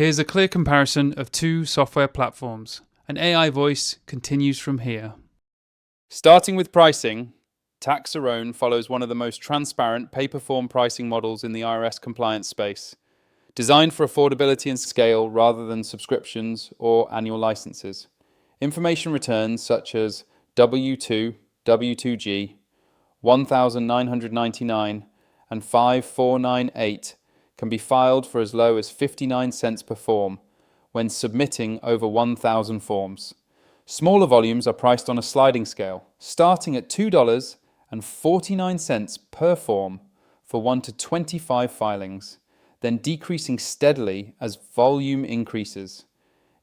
Here's a clear comparison of two software platforms. An AI voice continues from here. Starting with pricing, TaxZerone follows one of the most transparent pay-per-form pricing models in the IRS compliance space, designed for affordability and scale rather than subscriptions or annual licenses. Information returns such as W2, W2G, 1,999 and 5,498 can be filed for as low as 59 cents per form when submitting over 1,000 forms. Smaller volumes are priced on a sliding scale, starting at $2.49 per form for 1 to 25 filings, then decreasing steadily as volume increases.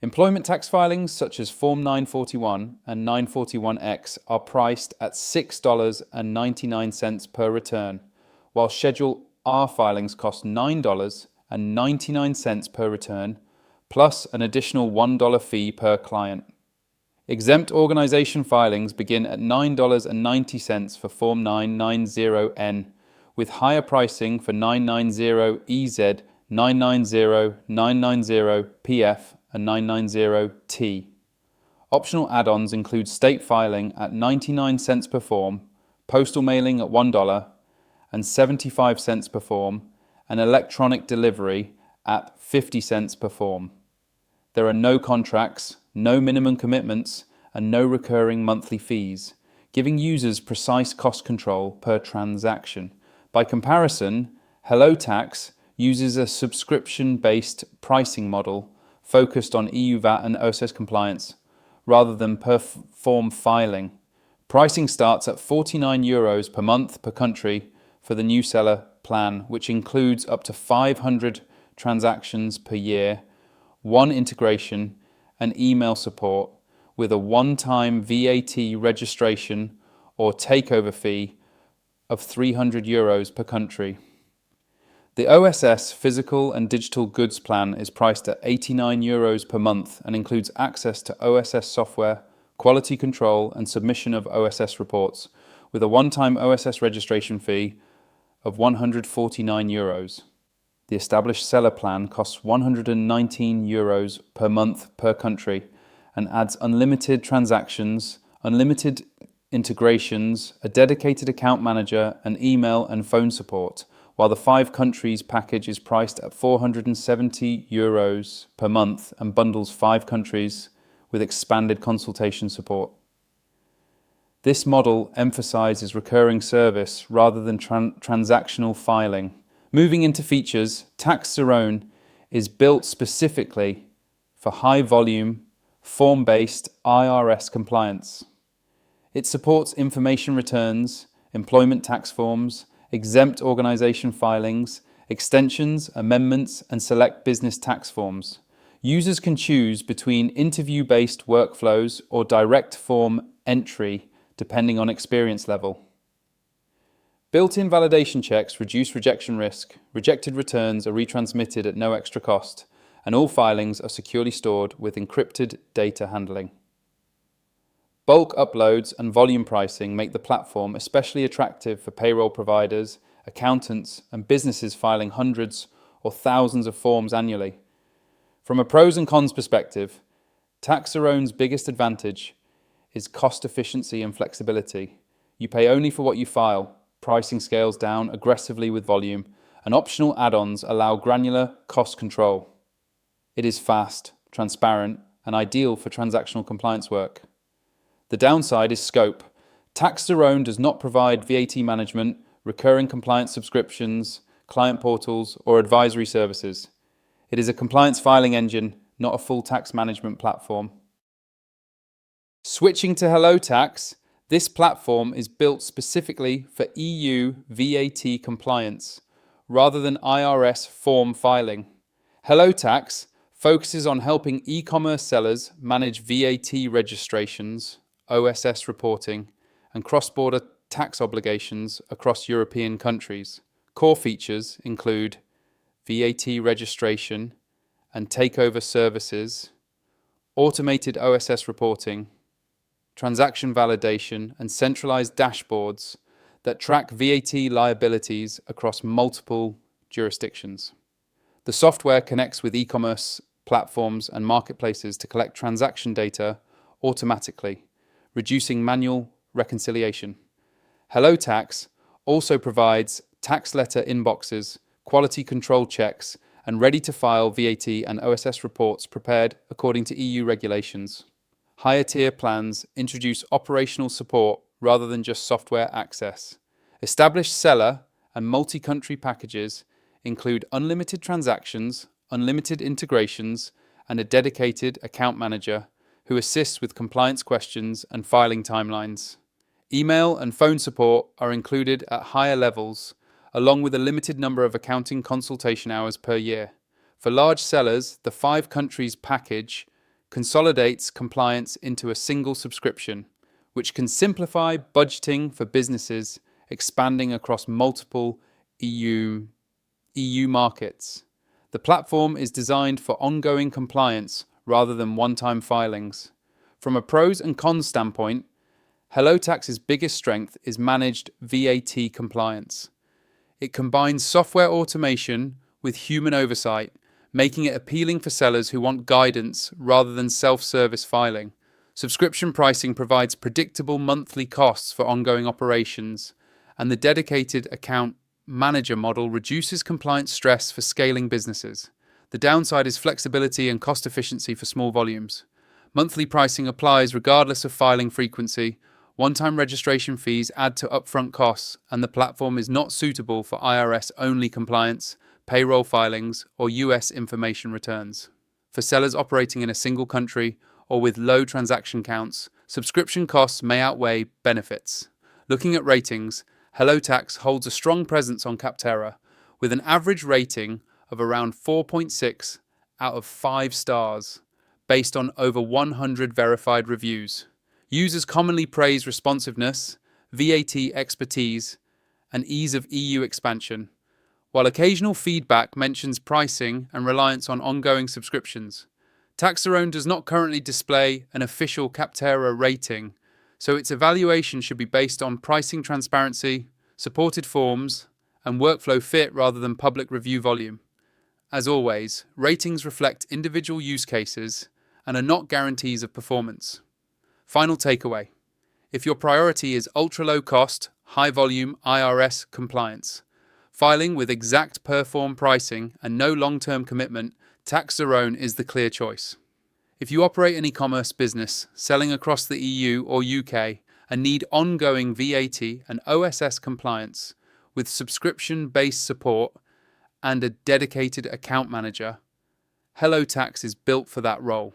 Employment tax filings such as Form 941 and 941X are priced at $6.99 per return, while Schedule R filings cost $9.99 per return, plus an additional $1 fee per client. Exempt organization filings begin at $9.90 for Form 990N, with higher pricing for 990EZ, 990, 990PF, and 990T. Optional add-ons include state filing at 99 cents per form, postal mailing at $1, and 75 cents per form, and electronic delivery at 50 cents per form. There are no contracts, no minimum commitments, and no recurring monthly fees, giving users precise cost control per transaction. By comparison, hellotax uses a subscription-based pricing model focused on EU VAT and OSS compliance, rather than per form filing. Pricing starts at €49 per month per country for the new seller plan, which includes up to 500 transactions per year, one integration, and email support, with a one-time VAT registration or takeover fee of €300 per country. The OSS physical and digital goods plan is priced at €89 per month and includes access to OSS software, quality control, and submission of OSS reports, with a one-time OSS registration fee of €149. The established seller plan costs €119 per month per country and adds unlimited transactions, unlimited integrations, a dedicated account manager, and email and phone support, while the 5 countries package is priced at €470 per month and bundles 5 countries with expanded consultation support. This model emphasizes recurring service rather than transactional filing. Moving into features, TaxZerone is built specifically for high-volume, form-based IRS compliance. It supports information returns, employment tax forms, exempt organization filings, extensions, amendments, and select business tax forms. Users can choose between interview-based workflows or direct form entry, depending on experience level. Built-in validation checks reduce rejection risk, rejected returns are retransmitted at no extra cost, and all filings are securely stored with encrypted data handling. Bulk uploads and volume pricing make the platform especially attractive for payroll providers, accountants, and businesses filing hundreds or thousands of forms annually. From a pros and cons perspective, TaxZerone's biggest advantage is cost efficiency and flexibility. You pay only for what you file, pricing scales down aggressively with volume, and optional add-ons allow granular cost control. It is fast, transparent, and ideal for transactional compliance work. The downside is scope. TaxZerone does not provide VAT management, recurring compliance subscriptions, client portals, or advisory services. It is a compliance filing engine, not a full tax management platform. Switching to hellotax, this platform is built specifically for EU VAT compliance, rather than IRS form filing. hellotax focuses on helping e-commerce sellers manage VAT registrations, OSS reporting, and cross-border tax obligations across European countries. Core features include VAT registration and takeover services, automated OSS reporting, transaction validation, and centralized dashboards that track VAT liabilities across multiple jurisdictions. The software connects with e-commerce platforms, and marketplaces to collect transaction data automatically, reducing manual reconciliation. HelloTax also provides tax letter inboxes, quality control checks, and ready-to-file VAT and OSS reports prepared according to EU regulations. Higher tier plans introduce operational support rather than just software access. Established seller and multi-country packages include unlimited transactions, unlimited integrations, and a dedicated account manager who assists with compliance questions and filing timelines. Email and phone support are included at higher levels, along with a limited number of accounting consultation hours per year. For large sellers, the 5 countries package consolidates compliance into a single subscription, which can simplify budgeting for businesses expanding across multiple EU markets. The platform is designed for ongoing compliance rather than one-time filings. From a pros and cons standpoint, HelloTax's biggest strength is managed VAT compliance. It combines software automation with human oversight, making it appealing for sellers who want guidance rather than self-service filing. Subscription pricing provides predictable monthly costs for ongoing operations, and the dedicated account manager model reduces compliance stress for scaling businesses. The downside is flexibility and cost efficiency for small volumes. Monthly pricing applies regardless of filing frequency. One-time registration fees add to upfront costs, and the platform is not suitable for IRS-only compliance, payroll filings, or US information returns. For sellers operating in a single country or with low transaction counts, subscription costs may outweigh benefits. Looking at ratings, HelloTax holds a strong presence on Capterra, with an average rating of around 4.6 out of 5 stars, based on over 100 verified reviews. Users commonly praise responsiveness, VAT expertise, and ease of EU expansion, while occasional feedback mentions pricing and reliance on ongoing subscriptions. TaxZerone does not currently display an official Capterra rating, so its evaluation should be based on pricing transparency, supported forms, and workflow fit rather than public review volume. As always, ratings reflect individual use cases and are not guarantees of performance. Final takeaway: if your priority is ultra-low cost, high-volume IRS compliance, filing with exact per-form pricing and no long-term commitment, TaxZerone is the clear choice. If you operate an e-commerce business selling across the EU or UK and need ongoing VAT and OSS compliance with subscription-based support and a dedicated account manager, HelloTax is built for that role.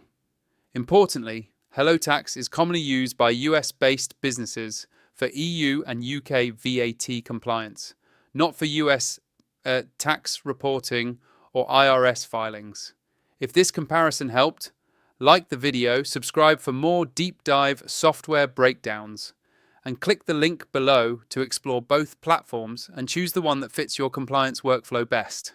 Importantly, HelloTax is commonly used by US-based businesses for EU and UK VAT compliance, not for US tax reporting or IRS filings. If this comparison helped, like the video, subscribe for more deep dive software breakdowns, and click the link below to explore both platforms and choose the one that fits your compliance workflow best.